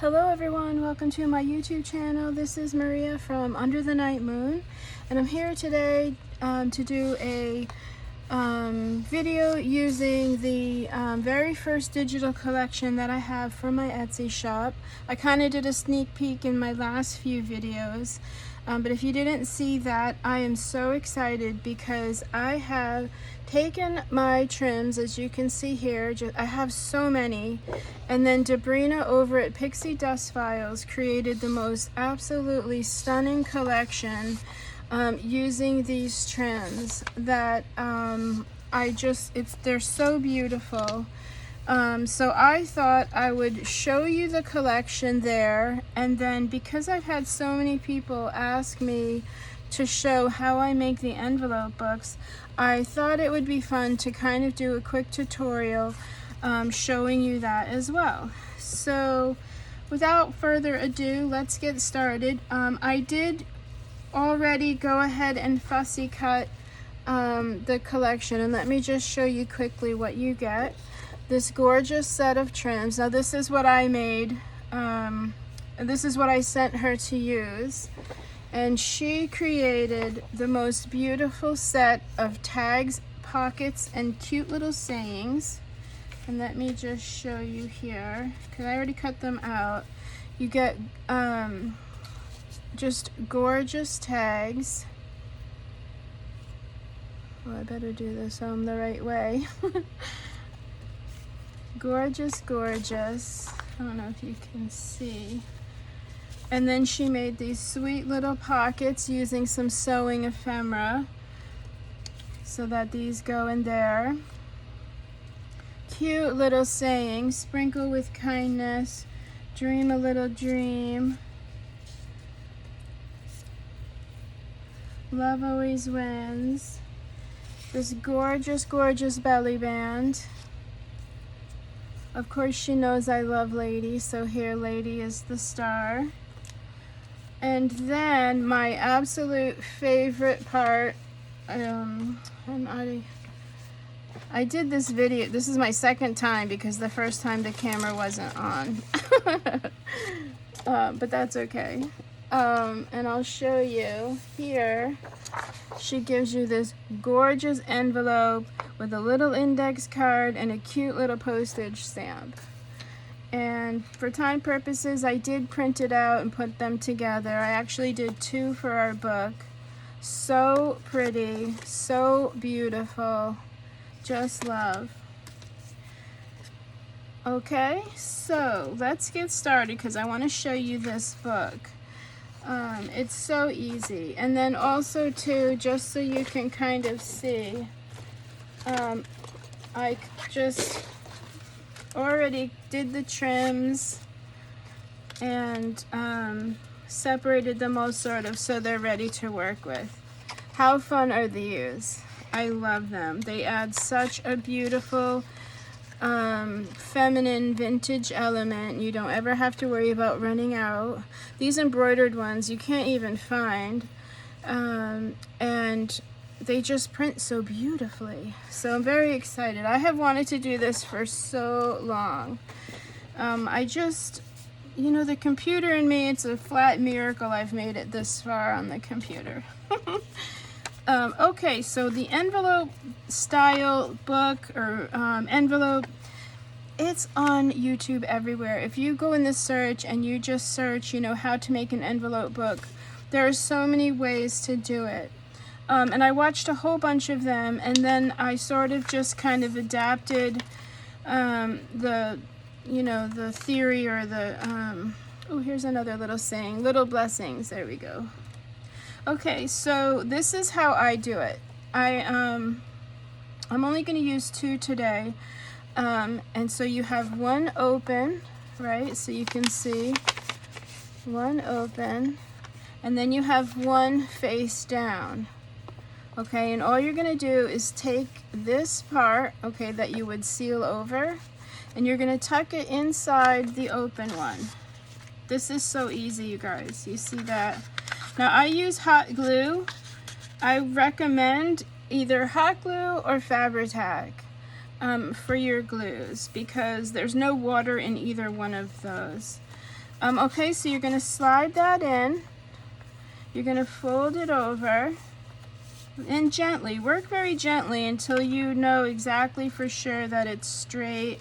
Hello everyone, welcome to my YouTube channel. This is Maria from Underthenightmoon, and I'm here today to do a video using the very first digital collection that I have for my Etsy shop. I kind of did a sneak peek in my last few videos, but if you didn't see that, I am so excited because I have taken my trims, as you can see here. I have so many, and then Debrina over at Pixie Dust Files created the most absolutely stunning collection using these trims that they're so beautiful. So I thought I would show you the collection there, and then because I've had so many people ask me to show how I make the envelope books, I thought it would be fun to kind of do a quick tutorial showing you that as well. So without further ado, let's get started. I did already go ahead and fussy cut the collection, and let me just show you quickly what you get. This gorgeous set of trims. Now this is what I made, and this is what I sent her to use, and she created the most beautiful set of tags, pockets, and cute little sayings. And let me just show you here, because I already cut them out. You get just gorgeous tags. Well, I better do this the right way. Gorgeous, gorgeous. I don't know if you can see. And then she made these sweet little pockets using some sewing ephemera so that these go in there. Cute little sayings: sprinkle with kindness, dream a little dream, love always wins. This gorgeous, gorgeous belly band. Of course, she knows I love Lady, so here Lady is the star. And then my absolute favorite part, and I did this video, this is my second time because the first time the camera wasn't on. But that's okay. And I'll show you here. She gives you this gorgeous envelope with a little index card and a cute little postage stamp. And for time purposes, I did print it out and put them together. I actually did two for our book. So pretty, so beautiful, just love. Okay, so let's get started because I want to show you this book. It's so easy. And then also too, just so you can kind of see, I just already did the trims and separated them all sort of so they're ready to work with. How fun are these? I love them. They add such a beautiful feminine vintage element. You don't ever have to worry about running out. These embroidered ones you can't even find, and they just print so beautifully. So I'm very excited. I have wanted to do this for so long. I just, you know, the computer in me, it's a flat miracle I've made it this far on the computer. Okay, so the envelope style book or envelope, it's on YouTube everywhere. If you go in the search and you just search, you know, how to make an envelope book, there are so many ways to do it. And I watched a whole bunch of them, and then I sort of just kind of adapted the, you know, the theory or the, oh, here's another little saying, little blessings, there we go. Okay, so this is how I do it. I'm only going to use two today, and so you have one open, right? So you can see one open, and then you have one face down. Okay, and all you're going to do is take this part, okay, that you would seal over, and you're going to tuck it inside the open one. This is so easy, you guys. You see that? Now I use hot glue. I recommend either hot glue or Fabri-Tac for your glues because there's no water in either one of those. Okay, so you're going to slide that in. You're going to fold it over and gently, work very gently until you know exactly for sure that it's straight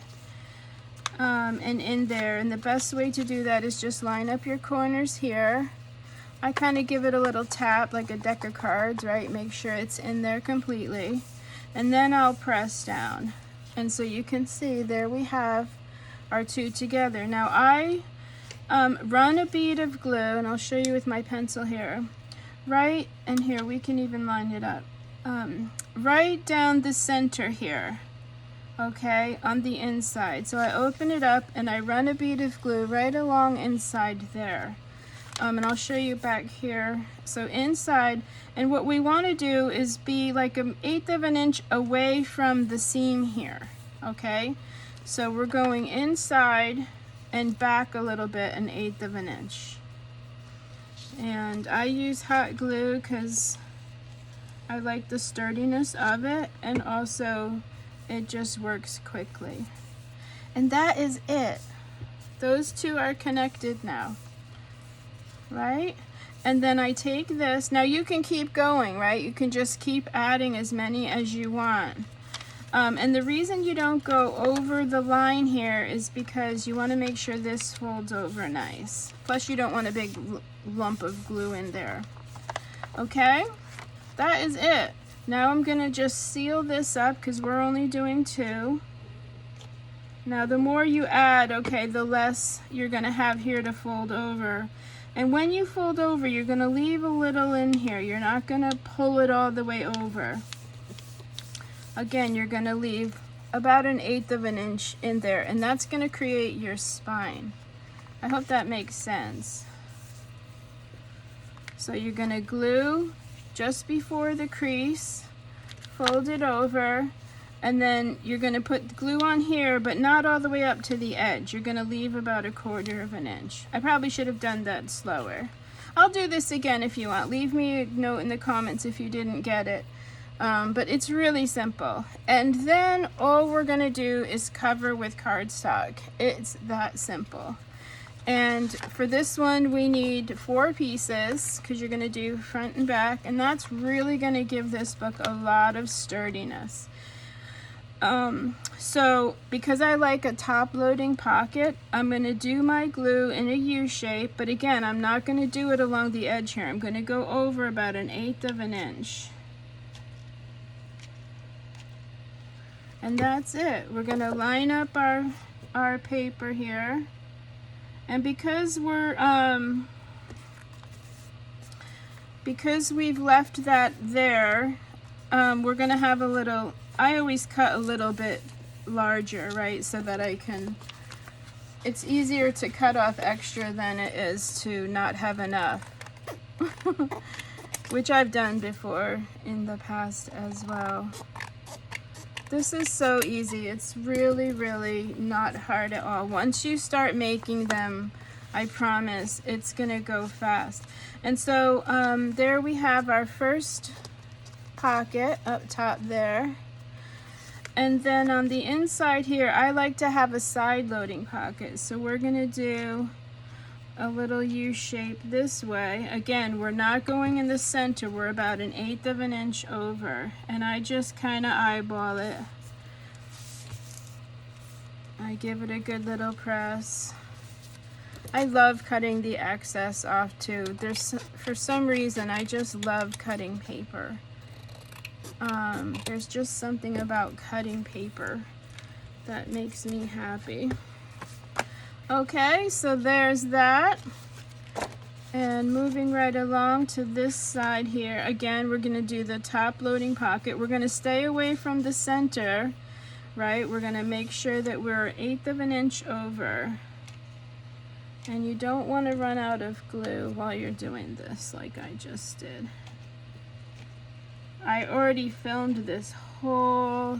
and in there. And the best way to do that is just line up your corners here. I kind of give it a little tap like a deck of cards, right? Make sure it's in there completely. And then I'll press down. And so you can see there we have our two together. Now I run a bead of glue, and I'll show you with my pencil here. Right, and here we can even line it up. Right down the center here, okay, on the inside. So I open it up and I run a bead of glue right along inside there. And I'll show you back here. So inside, and what we want to do is be like 1/8 of an inch away from the seam here, okay? So we're going inside and back a little bit, 1/8 of an inch. And I use hot glue because I like the sturdiness of it, and also it just works quickly. And that is it. Those two are connected now, right? And then I take this. Now you can keep going, right? You can just keep adding as many as you want. And the reason you don't go over the line here is because you want to make sure this folds over nice. Plus you don't want a big lump of glue in there. Okay, that is it. Now I'm going to just seal this up because we're only doing 2. Now the more you add, okay, the less you're going to have here to fold over. And when you fold over, you're going to leave a little in here. You're not going to pull it all the way over. Again, you're going to leave about 1/8 of an inch in there, and that's going to create your spine. I hope that makes sense. So you're going to glue just before the crease, fold it over, and then you're going to put glue on here, but not all the way up to the edge. You're going to leave about 1/4 of an inch. I probably should have done that slower. I'll do this again if you want. Leave me a note in the comments if you didn't get it. But it's really simple. And then all we're going to do is cover with cardstock. It's that simple. And for this one, we need 4 pieces because you're going to do front and back. And that's really going to give this book a lot of sturdiness. So because I like a top loading pocket, I'm going to do my glue in a U shape. But again, I'm not going to do it along the edge here. I'm going to go over about 1/8 of an inch. And that's it. We're going to line up our paper here. And because we've left that there, we're going to have a little, I always cut a little bit larger, right? So that it's easier to cut off extra than it is to not have enough. Which I've done before in the past as well. This is so easy. It's really, really not hard at all. Once you start making them, I promise it's gonna go fast. And so there we have our first pocket up top there. And then on the inside here, I like to have a side loading pocket. So we're gonna do a little U shape this way. Again, we're not going in the center. We're about 1/8 of an inch over. And I just kind of eyeball it. I give it a good little press. I love cutting the excess off too. For some reason, I just love cutting paper. There's just something about cutting paper that makes me happy. Okay, so there's that. And moving right along to this side here, again, we're going to do the top loading pocket. We're going to stay away from the center, right? We're going to make sure that we're 1/8 of an inch over. And you don't want to run out of glue while you're doing this, like I just did. I already filmed this whole,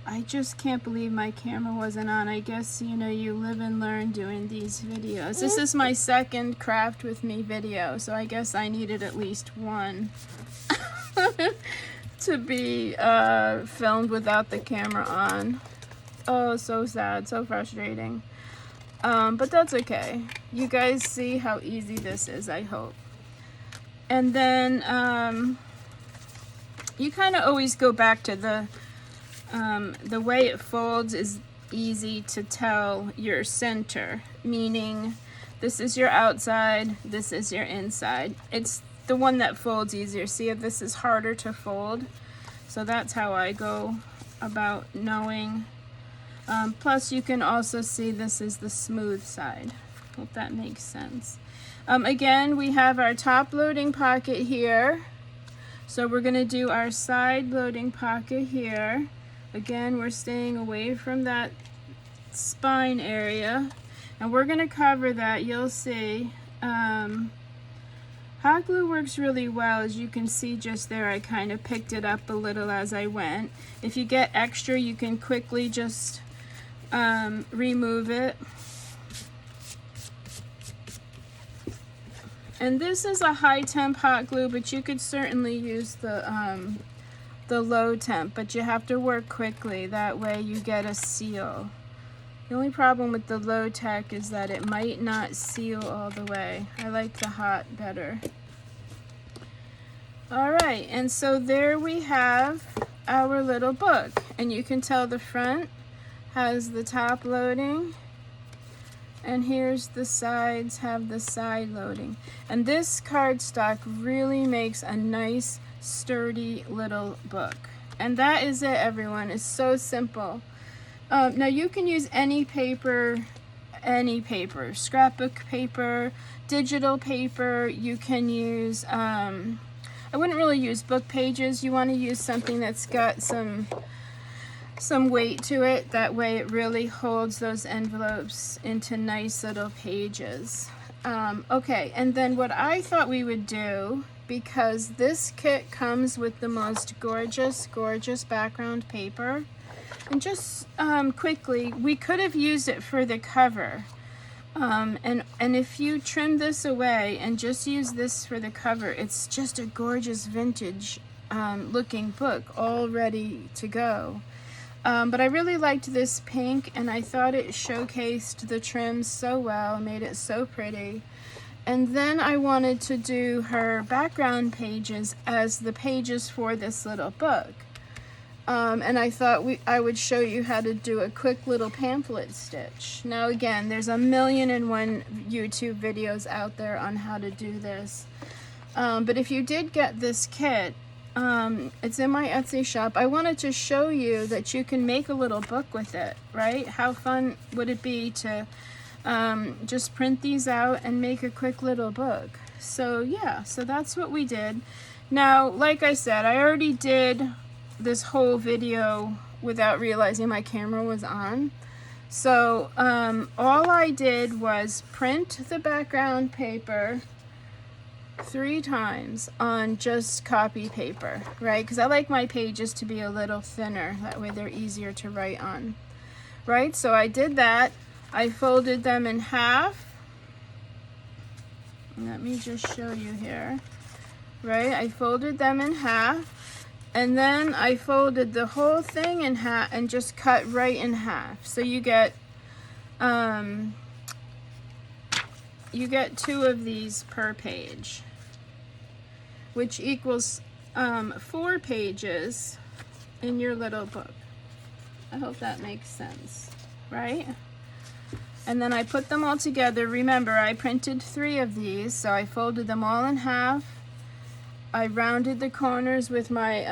I just can't believe my camera wasn't on. I guess, you know, you live and learn doing these videos. This is my second craft with me video, so I guess I needed at least one to be filmed without the camera on. Oh, so sad, so frustrating. But that's okay. You guys see how easy this is, I hope. And then you kind of always go back to the way it folds is easy to tell your center, meaning this is your outside, this is your inside. It's the one that folds easier. See if this is harder to fold. So that's how I go about knowing. Plus you can also see this is the smooth side. Hope that makes sense. Again, we have our top loading pocket here. So we're going to do our side loading pocket here. Again, we're staying away from that spine area. And we're going to cover that. You'll see. Hot glue works really well. As you can see just there, I kind of picked it up a little as I went. If you get extra, you can quickly just remove it. And this is a high temp hot glue, but you could certainly use the low temp, but you have to work quickly. That way you get a seal. The only problem with the low tech is that it might not seal all the way. I like the hot better. All right, and so there we have our little book. And you can tell the front has the top loading. And here's the sides have the side loading. And this cardstock really makes a nice, sturdy little book. And that is it, everyone. It's so simple. Now you can use any paper, scrapbook paper, digital paper. You can use, I wouldn't really use book pages. You want to use something that's got some weight to it. That way it really holds those envelopes into nice little pages. Okay, and then what I thought we would do, because this kit comes with the most gorgeous, gorgeous background paper. And just quickly, we could have used it for the cover. And if you trim this away and just use this for the cover, it's just a gorgeous vintage looking book all ready to go. But I really liked this pink, and I thought it showcased the trim so well, made it so pretty. And then I wanted to do her background pages as the pages for this little book. And I thought I would show you how to do a quick little pamphlet stitch. Now again, there's 1,000,001 YouTube videos out there on how to do this. But if you did get this kit, it's in my Etsy shop. I wanted to show you that you can make a little book with it, right? How fun would it be to just print these out and make a quick little book? So yeah, so that's what we did. Now, like I said, I already did this whole video without realizing my camera was on. So all I did was print the background paper 3 times on just copy paper, right? Because I like my pages to be a little thinner. That way they're easier to write on, right? So I did that. I folded them in half. Let me just show you here, right? I folded them in half. And then I folded the whole thing in half and just cut right in half. So you get 2 of these per page, which equals 4 pages in your little book. I hope that makes sense, right? And then I put them all together. Remember, I printed 3 of these, so I folded them all in half. I rounded the corners with my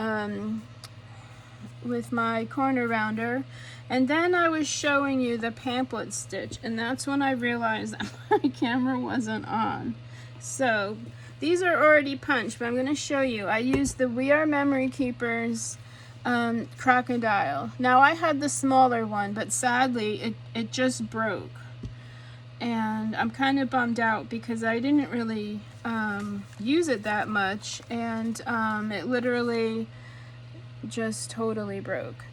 corner rounder, and then I was showing you the pamphlet stitch, and that's when I realized that my camera wasn't on. So these are already punched, but I'm going to show you. I used the We Are Memory Keepers crocodile. Now I had the smaller one, but sadly it just broke, and I'm kind of bummed out because I didn't really use it that much, and it literally just totally broke.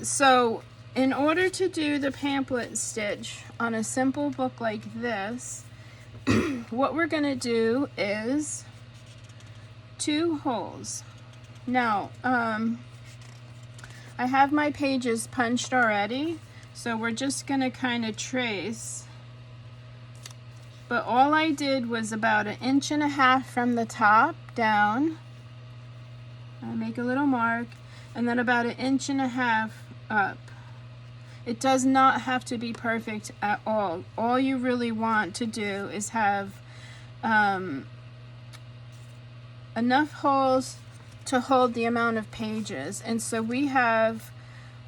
So in order to do the pamphlet stitch on a simple book like this, what we're gonna do is 2 holes. Now I have my pages punched already, so we're just gonna kind of trace. But all I did was about 1.5 inches from the top down. I make a little mark, and then about 1.5 inches up. It does not have to be perfect at all. All you really want to do is have enough holes to hold the amount of pages. And so we have,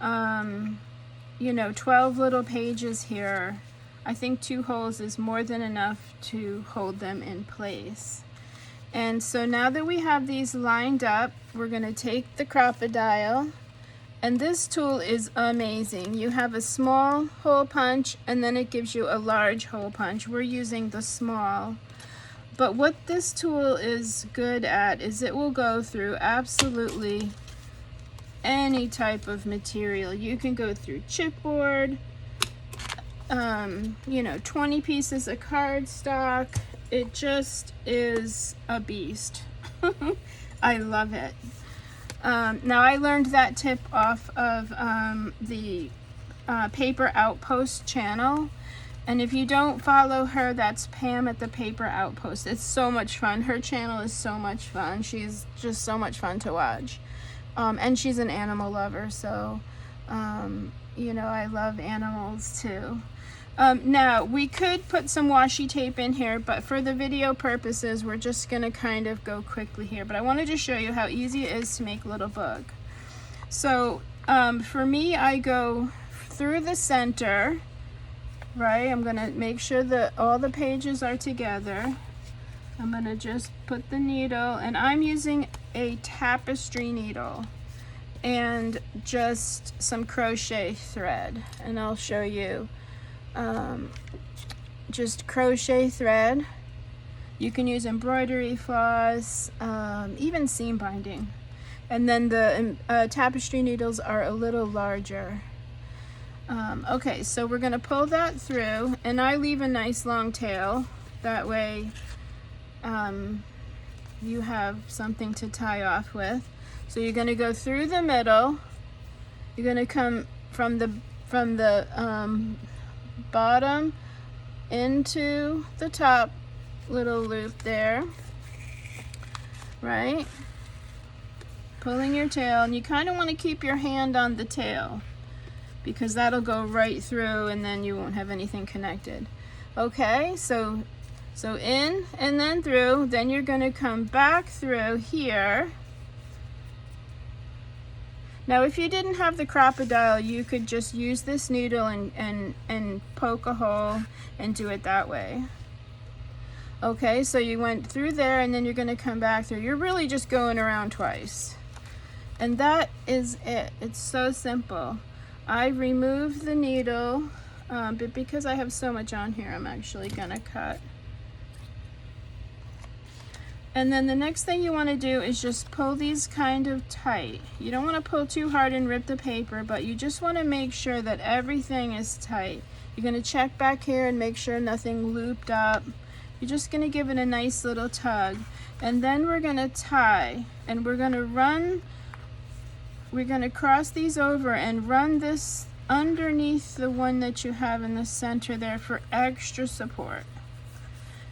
you know, 12 little pages here. I think 2 holes is more than enough to hold them in place. And so now that we have these lined up, we're going to take the crocodile, and this tool is amazing. You have a small hole punch, and then it gives you a large hole punch. We're using the small. But what this tool is good at is it will go through absolutely any type of material. You can go through chipboard, you know, 20 pieces of cardstock. It just is a beast. I love it. Now I learned that tip off of the Paper Outpost channel. And if you don't follow her, that's Pam at the Paper Outpost. It's so much fun. Her channel is so much fun. She's just so much fun to watch. And she's an animal lover, so, you know, I love animals too. Now, we could put some washi tape in here, but for the video purposes, we're just going to kind of go quickly here. But I wanted to show you how easy it is to make a little book. So, for me, I go through the center. Right, I'm going to make sure that all the pages are together. I'm going to just put the needle, and I'm using a tapestry needle and just some crochet thread, and I'll show you. Just crochet thread. You can use embroidery floss, even seam binding. And then the tapestry needles are a little larger. Okay, so we're going to pull that through, and I leave a nice long tail. That way you have something to tie off with. So you're going to go through the middle. You're going to come from the bottom into the top little loop there, right? Pulling your tail, and you kind of want to keep your hand on the tail, because that'll go right through and then you won't have anything connected. Okay, so in and then through, then you're going to come back through here. Now if you didn't have the crocodile, you could just use this needle and poke a hole and do it that way. Okay, so you went through there, and then you're going to come back through. You're really just going around twice. And that is it. It's so simple. I removed the needle, but because I have so much on here, I'm actually gonna cut. And then the next thing you want to do is just pull these kind of tight. You don't want to pull too hard and rip the paper, but you just want to make sure that everything is tight. You're going to check back here and make sure nothing looped up. You're just going to give it a nice little tug. And then we're going to tie, and we're going to run. We're going to cross these over and run this underneath the one that you have in the center there for extra support.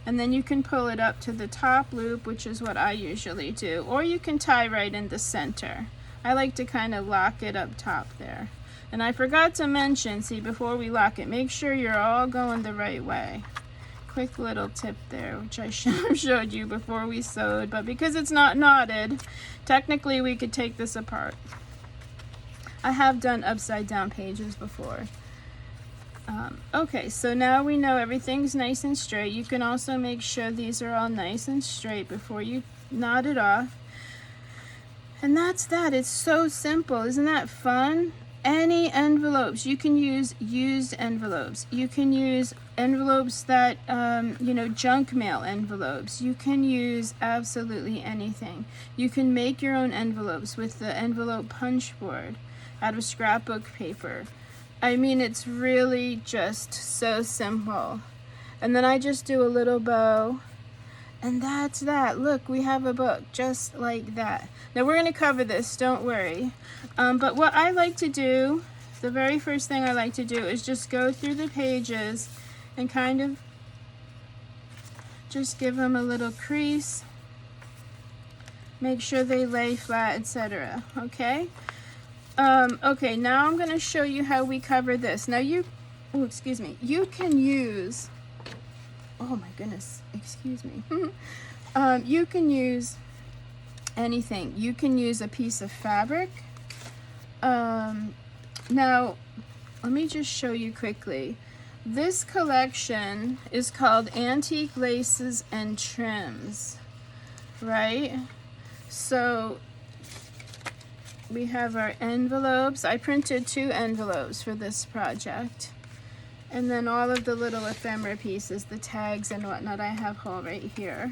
And then you can pull it up to the top loop, which is what I usually do. Or you can tie right in the center. I like to kind of lock it up top there. And I forgot to mention, see, before we lock it, make sure you're all going the right way. Quick little tip there, which I should have showed you before we sewed. But because it's not knotted, technically we could take this apart. I have done upside down pages before. Okay, so now we know everything's nice and straight. You can also make sure these are all nice and straight before you knot it off. And that's that. It's so simple. Isn't that fun? Any envelopes. You can use used envelopes. You can use envelopes that, you know, junk mail envelopes. You can use absolutely anything. You can make your own envelopes with the envelope punch board out of scrapbook paper. I mean, it's really just so simple. And then I just do a little bow, And that's that. Look, we have a book just like that. Now we're going to cover this, don't worry. But what I like to do, the very first thing I like to do is just go through the pages and kind of just give them a little crease. Make sure they lay flat, etc. Okay? Okay, now I'm going to show you how we cover this. Now you can use, oh my goodness, excuse me. You can use anything. You can use a piece of fabric. Now, let me just show you quickly. This collection is called Antique Laces and Trims, right? So we have our envelopes. I printed 2 envelopes for this project. And then all of the little ephemera pieces, the tags and whatnot, I have all right here.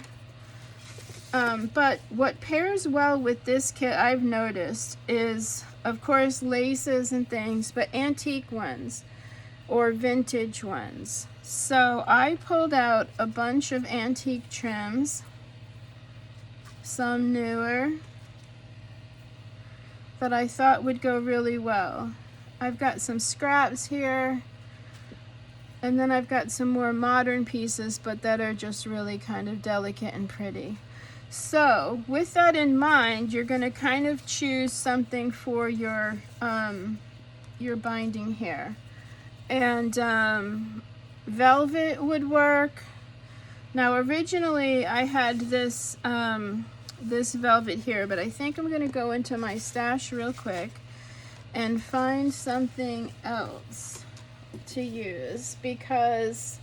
But what pairs well with this kit, I've noticed, is, of course, laces and things, but antique ones or vintage ones. So I pulled out a bunch of antique trims, some newer, that I thought would go really well. I've got some scraps here, and then I've got some more modern pieces, but that are just really kind of delicate and pretty. So with that in mind, you're going to kind of choose something for your binding here. And velvet would work. Now originally I had this this velvet here, but I think I'm going to go into my stash real quick and find something else to use, because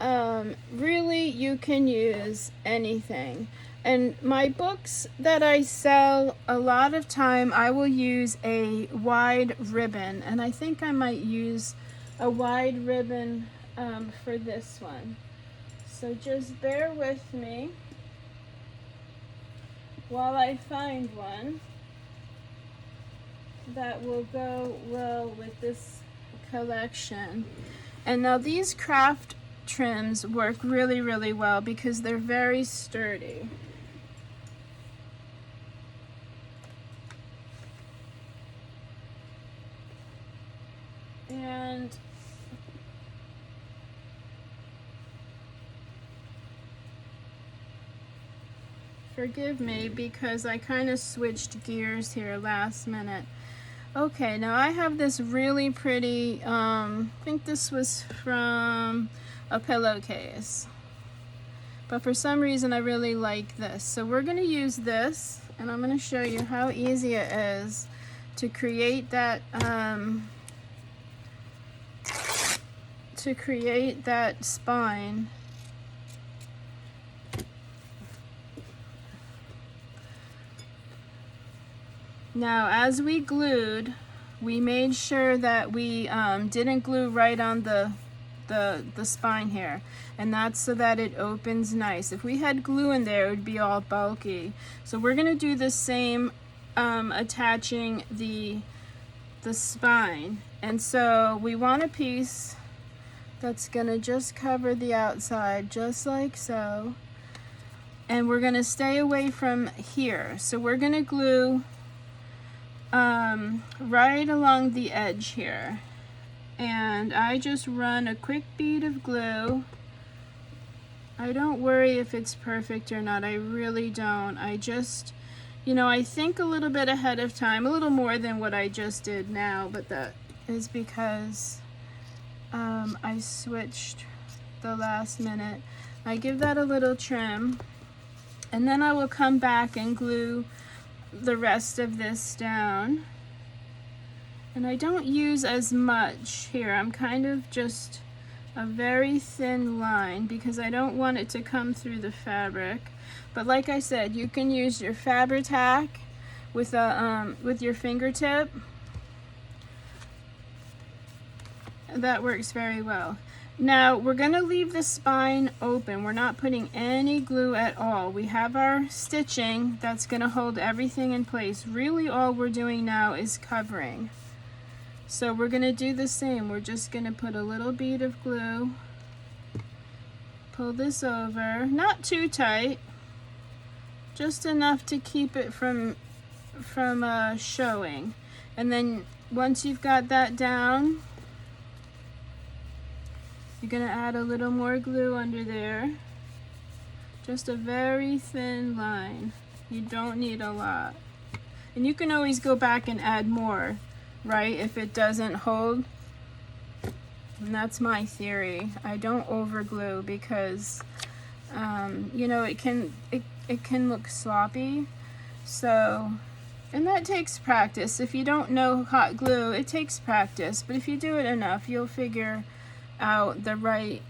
really you can use anything. And my books that I sell, a lot of time I will use a wide ribbon, and I think I might use a wide ribbon for this one. So just bear with me while I find one that will go well with this collection. And now these craft trims work really, really well because they're very sturdy. And forgive me because I kind of switched gears here last minute. Okay, now I have this really pretty, I think this was from a pillowcase, but for some reason I really like this. So we're going to use this, and I'm going to show you how easy it is to create that spine. Now, as we glued, we made sure that we didn't glue right on the spine here, and that's so that it opens nice. If we had glue in there, it would be all bulky. So we're going to do the same, attaching the spine. And so we want a piece that's going to just cover the outside, just like so. And we're going to stay away from here. So we're going to glue right along the edge here. And I just run a quick bead of glue. I don't worry if it's perfect or not. I really don't. I just, you know, I think a little bit ahead of time, a little more than what I just did now, but that is because I switched the last minute. I give that a little trim, and then I will come back and glue the rest of this down. And I don't use as much here. I'm kind of just a very thin line because I don't want it to come through the fabric. But like I said, you can use your Fabri-Tac with your fingertip. That works very well. Now we're going to leave the spine open. We're not putting any glue at all. We have our stitching that's going to hold everything in place. Really all we're doing now is covering. So we're going to do the same. We're just going to put a little bead of glue, pull this over, not too tight, just enough to keep it from showing. And then once you've got that down, you're gonna add a little more glue under there. Just a very thin line. You don't need a lot. And you can always go back and add more, right, if it doesn't hold. And that's my theory. I don't over glue because you know, it can look sloppy. So, and that takes practice. If you don't know hot glue, it takes practice, but if you do it enough, you'll figure out the right,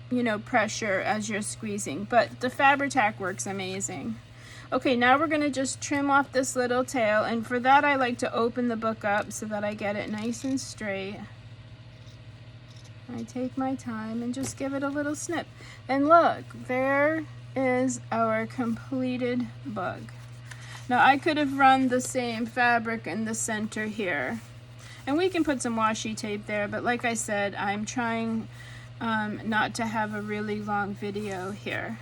you know, pressure as you're squeezing. But the Fabri-Tac works amazing. Okay, now we're gonna just trim off this little tail, and for that I like to open the book up so that I get it nice and straight. I take my time and just give it a little snip. And look, there is our completed book. Now I could have run the same fabric in the center here, and we can put some washi tape there, but like I said, I'm trying not to have a really long video here.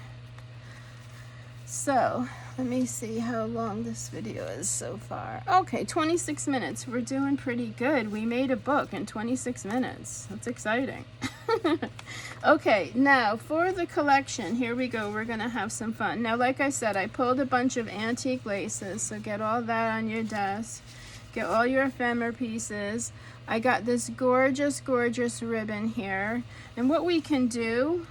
So let me see how long this video is so far. Okay, 26 minutes. We're doing pretty good. We made a book in 26 minutes. That's exciting. Okay, now for the collection, here we go. We're gonna have some fun. Now, like I said, I pulled a bunch of antique laces, so get all that on your desk. Get all your ephemera pieces. I got this gorgeous, gorgeous ribbon here. And what we can do,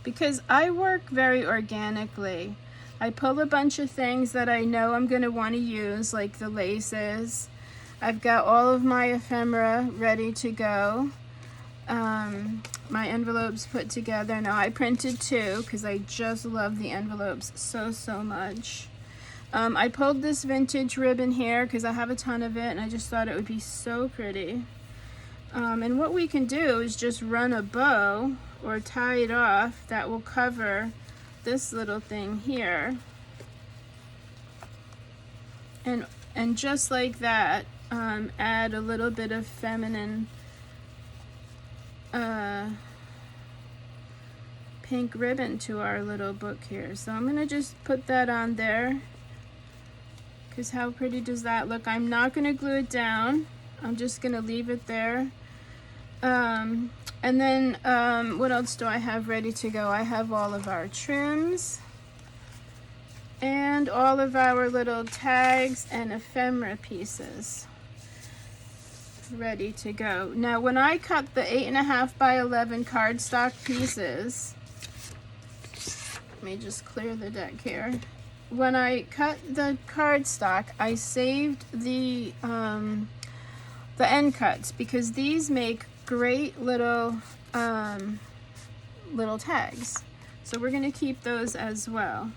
because I work very organically, I pull a bunch of things that I know I'm going to want to use, like the laces. I've got all of my ephemera ready to go. My envelopes put together. Now I printed 2 because I just love the envelopes so much. I pulled this vintage ribbon here because I have a ton of it and I just thought it would be so pretty. And what we can do is just run a bow or tie it off that will cover this little thing here. And just like that, add a little bit of feminine pink ribbon to our little book here. So I'm gonna just put that on there, because how pretty does that look? I'm not gonna glue it down. I'm just gonna leave it there. And then what else do I have ready to go? I have all of our trims and all of our little tags and ephemera pieces ready to go. Now when I cut the 8.5 by 11 cardstock pieces, let me just clear the deck here. When I cut the cardstock, I saved the end cuts because these make great little little tags. So we're going to keep those as well.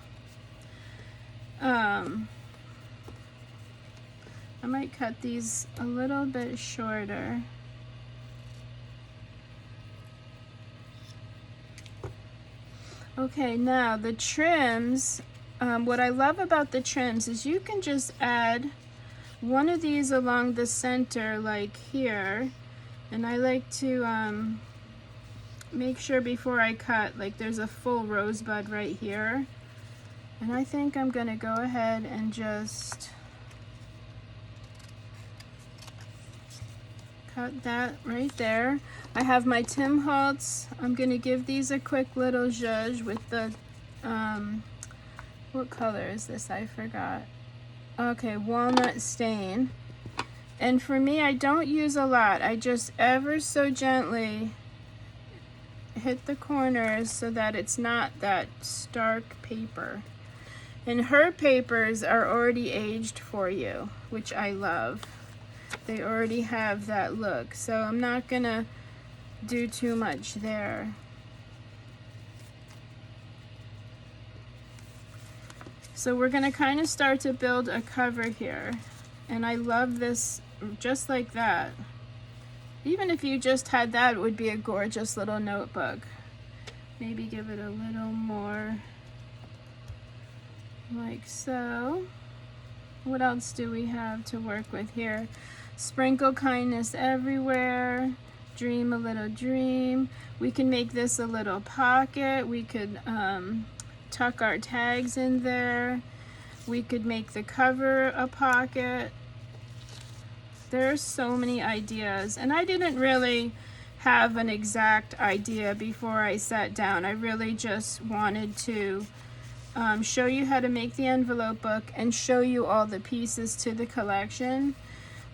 I might cut these a little bit shorter. Okay, now the trims, what I love about the trims is you can just add one of these along the center like here, and I like to make sure before I cut, like there's a full rosebud right here, and I think I'm gonna go ahead and just cut that right there. I have my Tim Holtz. I'm gonna give these a quick little zhuzh with the what color is this? I forgot. Okay, walnut stain. And for me, I don't use a lot. I just ever so gently hit the corners so that it's not that stark paper. And her papers are already aged for you, which I love. They already have that look, so I'm not gonna do too much there. So we're gonna kind of start to build a cover here. And I love this just like that. Even if you just had that, it would be a gorgeous little notebook. Maybe give it a little more like so. What else do we have to work with here? Sprinkle kindness everywhere. dream a little dream. We can make this a little pocket. We could tuck our tags in there. We could make the cover a pocket. There's so many ideas, and I didn't really have an exact idea before I sat down. I really just wanted to show you how to make the envelope book and show you all the pieces to the collection.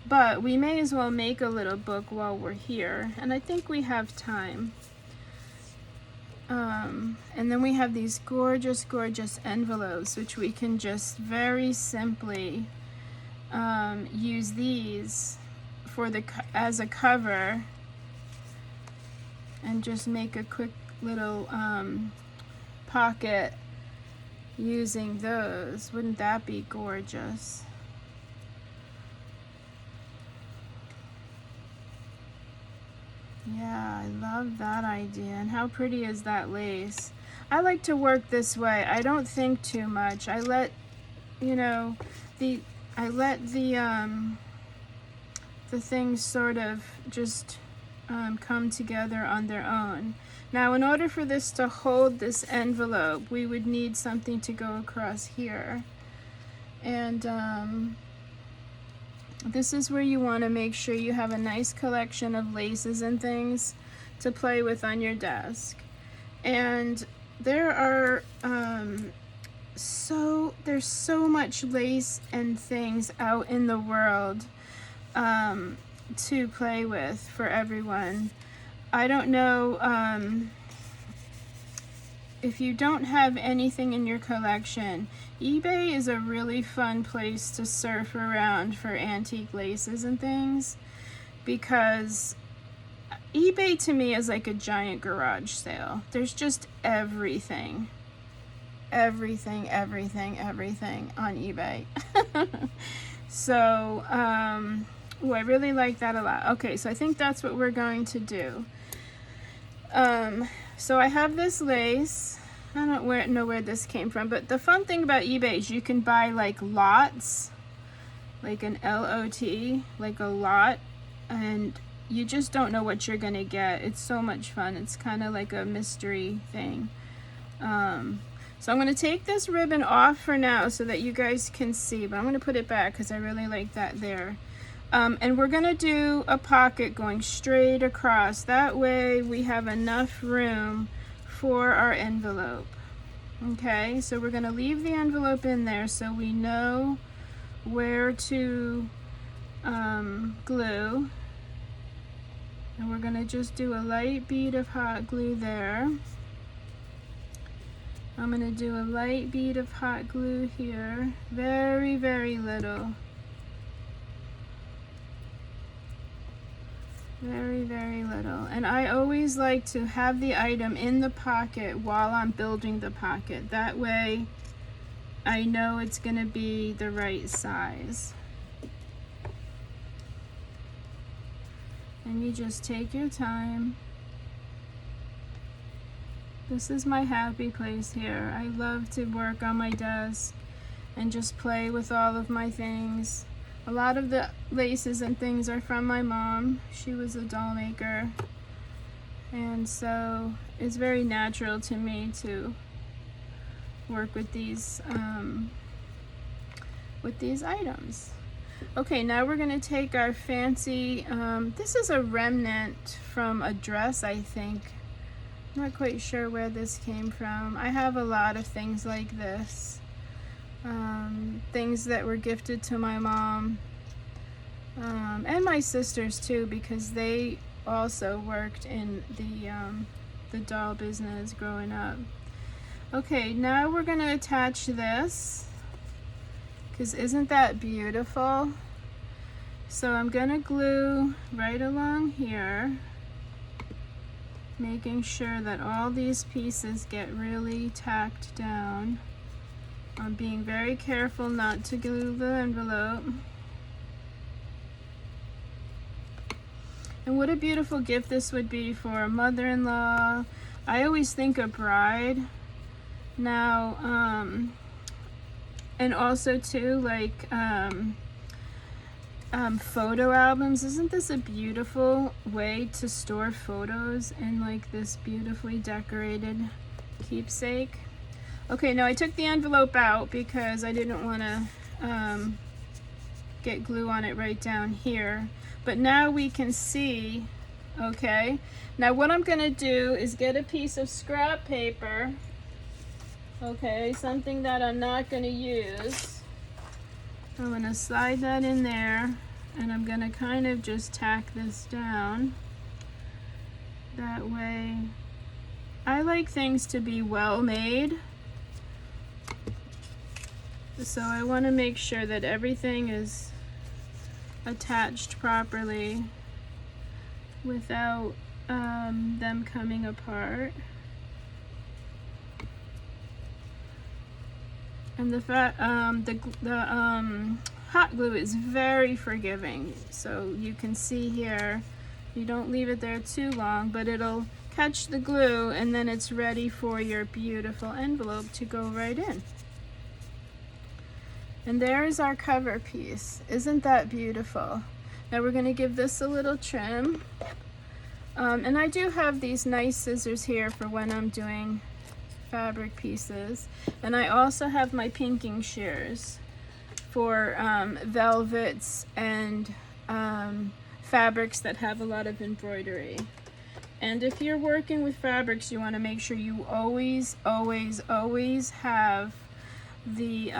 But we may as well make a little book while we're here, and I think we have time. And then we have these gorgeous, gorgeous envelopes, which we can just very simply use these for as a cover, and just make a quick little pocket using those. Wouldn't that be gorgeous? Yeah, I love that idea. And how pretty is that lace? I like to work this way. I don't think too much. I let, you know, the things sort of just come together on their own. Now, in order for this to hold this envelope, we would need something to go across here. And this is where you want to make sure you have a nice collection of laces and things to play with on your desk. And there are there's so much lace and things out in the world to play with for everyone. I don't know if you don't have anything in your collection, eBay is a really fun place to surf around for antique laces and things, because eBay to me is like a giant garage sale. There's just everything on eBay. So ooh, I really like that a lot. Okay, so I think that's what we're going to do. So I have this lace. I don't know where this came from, but the fun thing about eBay is you can buy like lots, like an L-O-T, like a lot, and you just don't know what you're gonna get. It's so much fun. It's kind of like a mystery thing. So I'm gonna take this ribbon off for now so that you guys can see, but I'm gonna put it back because I really like that there. And we're gonna do a pocket going straight across. That way we have enough room for our envelope. Okay, so we're gonna leave the envelope in there so we know where to glue. And we're gonna just do a light bead of hot glue there. I'm gonna do a light bead of hot glue here. Very, very little. Very, very little. And I always like to have the item in the pocket while I'm building the pocket. That way I know it's going to be the right size. And you just take your time. This is my happy place here. I love to work on my desk and just play with all of my things. A lot of the laces and things are from my mom. She was a doll maker. And so it's very natural to me to work with these items. Okay, now we're gonna take our fancy, this is a remnant from a dress, I think. I'm not quite sure where this came from. I have a lot of things like this. Things that were gifted to my mom and my sisters too, because they also worked in the doll business growing up. Okay, now we're gonna attach this, because isn't that beautiful? So I'm gonna glue right along here, making sure that all these pieces get really tacked down. I'm being very careful not to glue the envelope. And what a beautiful gift this would be for a mother-in-law. I always think a bride. Now, and also too, like, photo albums. Isn't this a beautiful way to store photos in like this beautifully decorated keepsake? Okay, now I took the envelope out because I didn't want to get glue on it right down here. But now we can see, okay? Now what I'm gonna do is get a piece of scrap paper, okay, something that I'm not gonna use. I'm gonna slide that in there, and I'm gonna kind of just tack this down. That way, I like things to be well made. So I wanna make sure that everything is attached properly without them coming apart. And the hot glue is very forgiving, so you can see here, you don't leave it there too long, but it'll catch the glue, and then it's ready for your beautiful envelope to go right in. And there is our cover piece. Isn't that beautiful? Now we're going to give this a little trim. And I do have these nice scissors here for when I'm doing fabric pieces. And I also have my pinking shears for velvets and fabrics that have a lot of embroidery. And if you're working with fabrics, you want to make sure you always, always, always have the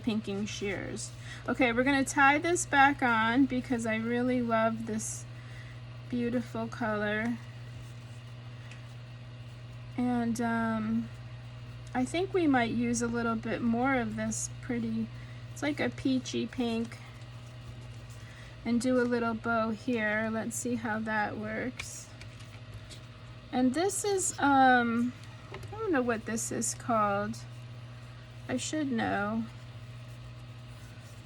pinking shears. Okay, we're going to tie this back on because I really love this beautiful color. And I think we might use a little bit more of this pretty, it's like a peachy pink, and do a little bow here. Let's see how that works. And this is, I don't know what this is called. I should know.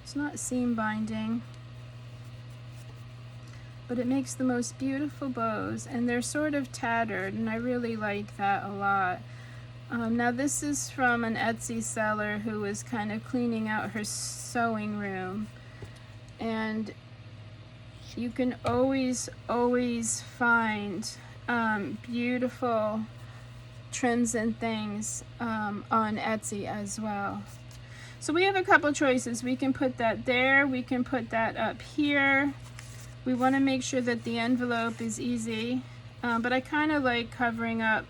It's not seam binding, but it makes the most beautiful bows, and they're sort of tattered, and I really like that a lot. Now this is from an Etsy seller who was kind of cleaning out her sewing room, and you can always, always find beautiful trims and things on Etsy as well. So we have a couple choices. We can put that there, we can put that up here. We want to make sure that the envelope is easy, but I kind of like covering up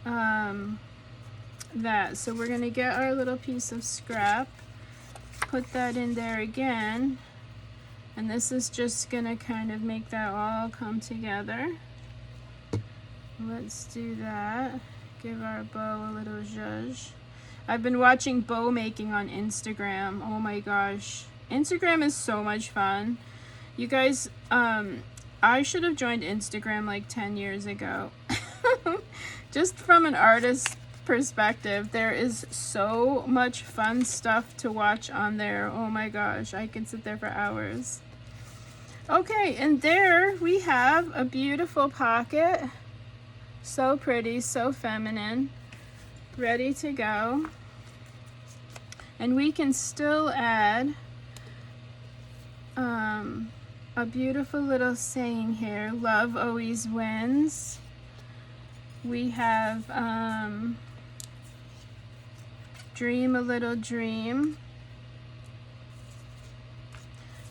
that. So we're going to get our little piece of scrap, put that in there again, and this is just going to kind of make that all come together. Let's do that. Give our bow a little zhuzh. I've been watching bow making on Instagram. Oh my gosh. Instagram is so much fun. You guys, I should have joined Instagram like 10 years ago. Just from an artist's perspective, there is so much fun stuff to watch on there. Oh my gosh, I could sit there for hours. Okay, and there we have a beautiful pocket. So pretty, so feminine, ready to go. And we can still add a beautiful little saying here, love always wins. We have dream a little dream.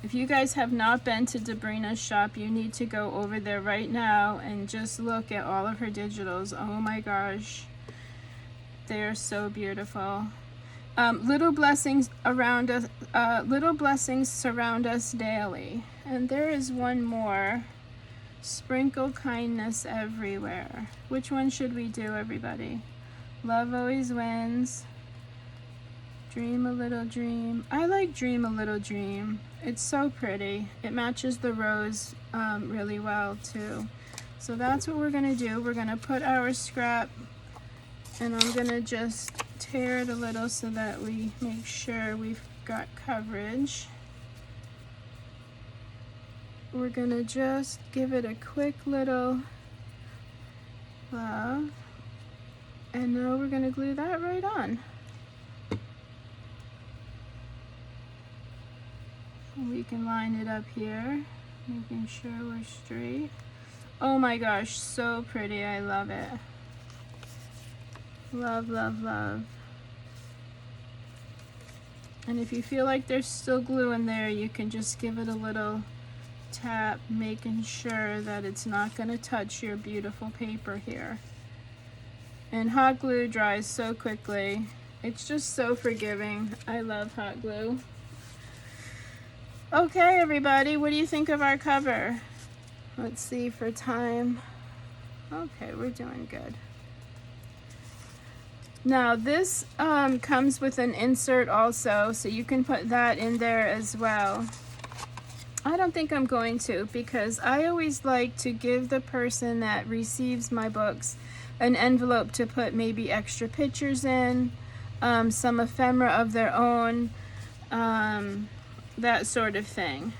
If you guys have not been to Debrina's shop, you need to go over there right now and just look at all of her digitals. Oh my gosh, they are so beautiful. Little blessings around us, little blessings surround us daily. And there is one more. Sprinkle kindness everywhere. Which one should we do, everybody? Love always wins. Dream a little dream. I like dream a little dream. It's so pretty. It matches the rose really well too. So that's what we're gonna do. We're gonna put our scrap, and I'm gonna just tear it a little so that we make sure we've got coverage. We're gonna just give it a quick little love, and now we're gonna glue that right on. And we can line it up here, making sure we're straight. Oh my gosh, so pretty. I love it. Love, love, love. And if you feel like there's still glue in there, you can just give it a little tap, making sure that it's not going to touch your beautiful paper here. And hot glue dries so quickly. It's just so forgiving. I love hot glue. Okay, everybody, what do you think of our cover? Let's see for time. Okay, we're doing good. Now this comes with an insert also, so you can put that in there as well. I don't think I'm going to, because I always like to give the person that receives my books an envelope to put maybe extra pictures in, some ephemera of their own, that sort of thing.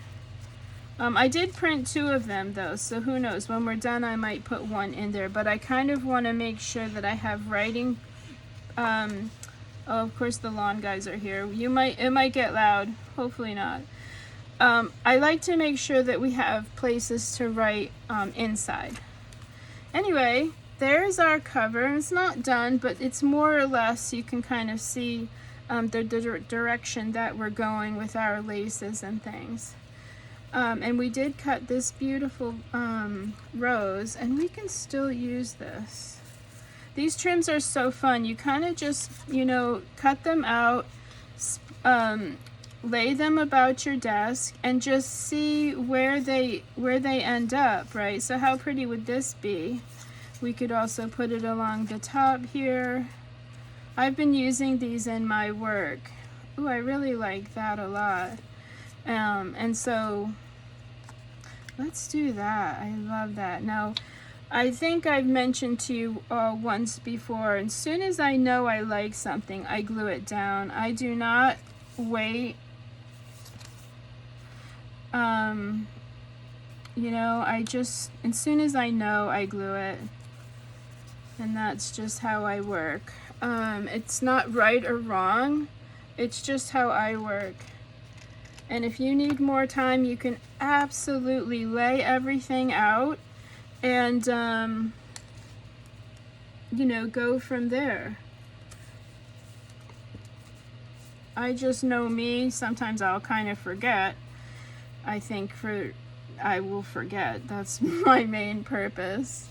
I did print 2 of them though, so who knows, when we're done I might put 1 in there, but I kind of want to make sure that I have writing. Oh, of course the lawn guys are here. It might get loud, hopefully not. I like to make sure that we have places to write inside. Anyway, there's our cover. It's not done, but it's more or less, you can kind of see the direction that we're going with our laces and things. And we did cut this beautiful rose, and we can still use this. These trims are so fun. You kind of just, you know, cut them out, lay them about your desk, and just see where they end up, right? So how pretty would this be? We could also put it along the top here. I've been using these in my work. Ooh, I really like that a lot. And so let's do that. I love that. Now, I think I've mentioned to you once before, as soon as I know I like something, I glue it down. I do not wait. You know, as soon as I know, I glue it. And that's just how I work. It's not right or wrong. It's just how I work. And if you need more time, you can absolutely lay everything out and, you know, go from there. I just know me, sometimes I'll kind of forget. I will forget. That's my main purpose.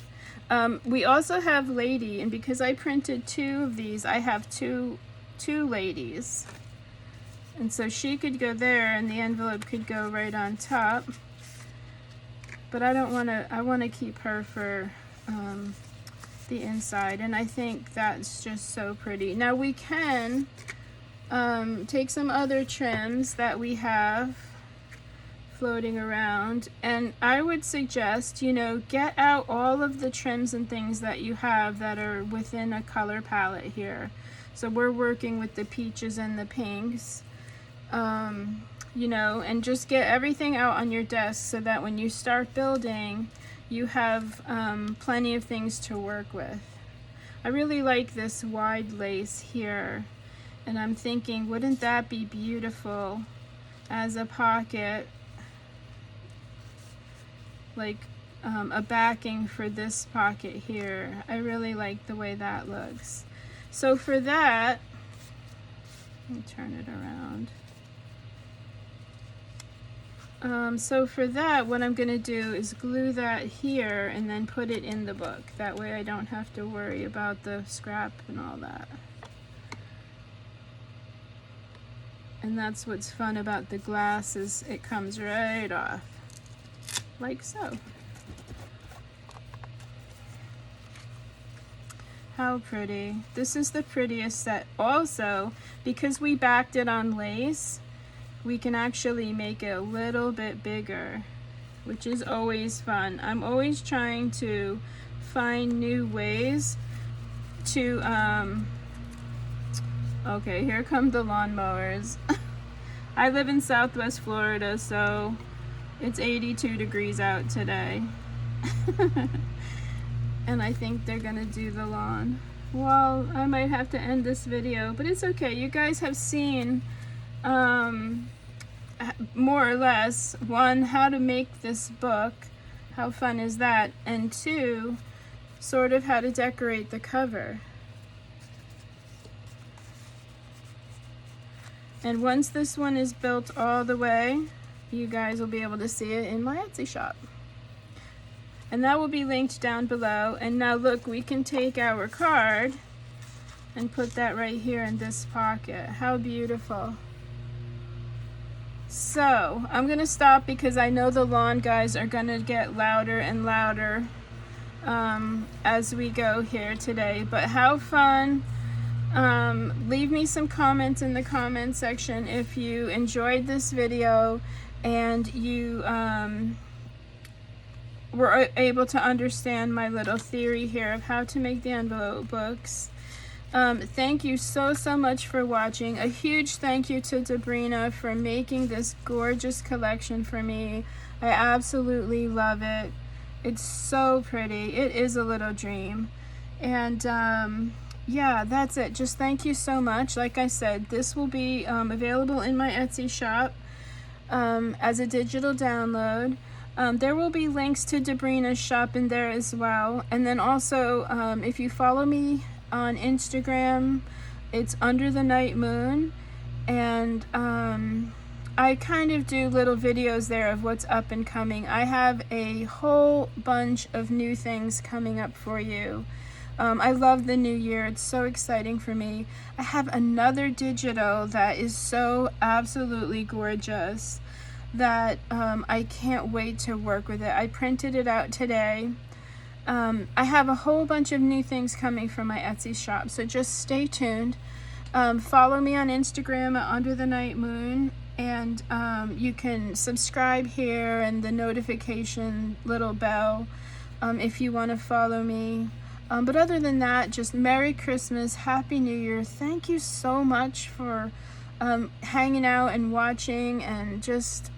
We also have lady, and because I printed 2 of these, I have two ladies. And so she could go there and the envelope could go right on top. But I don't want to, I want to keep her for the inside, and I think that's just so pretty. Now we can take some other trims that we have floating around, and I would suggest, you know, get out all of the trims and things that you have that are within a color palette here. So we're working with the peaches and the pinks, you know, and just get everything out on your desk so that when you start building, you have plenty of things to work with. I really like this wide lace here, and I'm thinking, wouldn't that be beautiful as a pocket, like a backing for this pocket here. I really like the way that looks. So for that, let me turn it around. So for that, what I'm going to do is glue that here and then put it in the book. That way I don't have to worry about the scrap and all that. And that's what's fun about the glass, is it comes right off, like so. How pretty. This is the prettiest set. Also, because we backed it on lace, we can actually make it a little bit bigger, which is always fun. I'm always trying to find new ways to, okay, here come the lawnmowers. I live in Southwest Florida, so it's 82 degrees out today. And I think they're gonna do the lawn. Well, I might have to end this video, but it's okay. You guys have seen more or less, one, how to make this book, how fun is that, and two, sort of how to decorate the cover. And once this one is built all the way, you guys will be able to see it in my Etsy shop. And that will be linked down below. And now look, we can take our card and put that right here in this pocket. How beautiful. So I'm gonna stop because I know the lawn guys are gonna get louder and louder as we go here today. But how fun. Leave me some comments in the comment section if you enjoyed this video and you were able to understand my little theory here of how to make the envelope books. Thank you so much for watching. A huge thank you to Debrina for making this gorgeous collection for me. I absolutely love it. It's so pretty. It is a little dream. And yeah, that's it. Just thank you so much. Like I said, this will be available in my Etsy shop as a digital download. There will be links to Debrina's shop in there as well. And then also, if you follow me on Instagram, it's Underthenightmoon. And I kind of do little videos there of what's up and coming. I have a whole bunch of new things coming up for you. I love the new year. It's so exciting for me. I have another digital that is so absolutely gorgeous that I can't wait to work with it. I printed it out today. I have a whole bunch of new things coming from my Etsy shop, so just stay tuned. Follow me on Instagram at Underthenightmoon, and you can subscribe here and the notification little bell if you want to follow me. But other than that, just Merry Christmas, Happy New Year. Thank you so much for hanging out and watching and just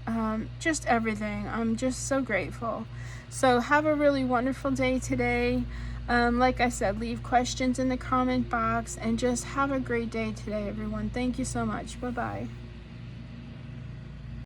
everything. I'm just so grateful. So have a really wonderful day today. Like I said, leave questions in the comment box and just have a great day today, everyone. Thank you so much. Bye-bye.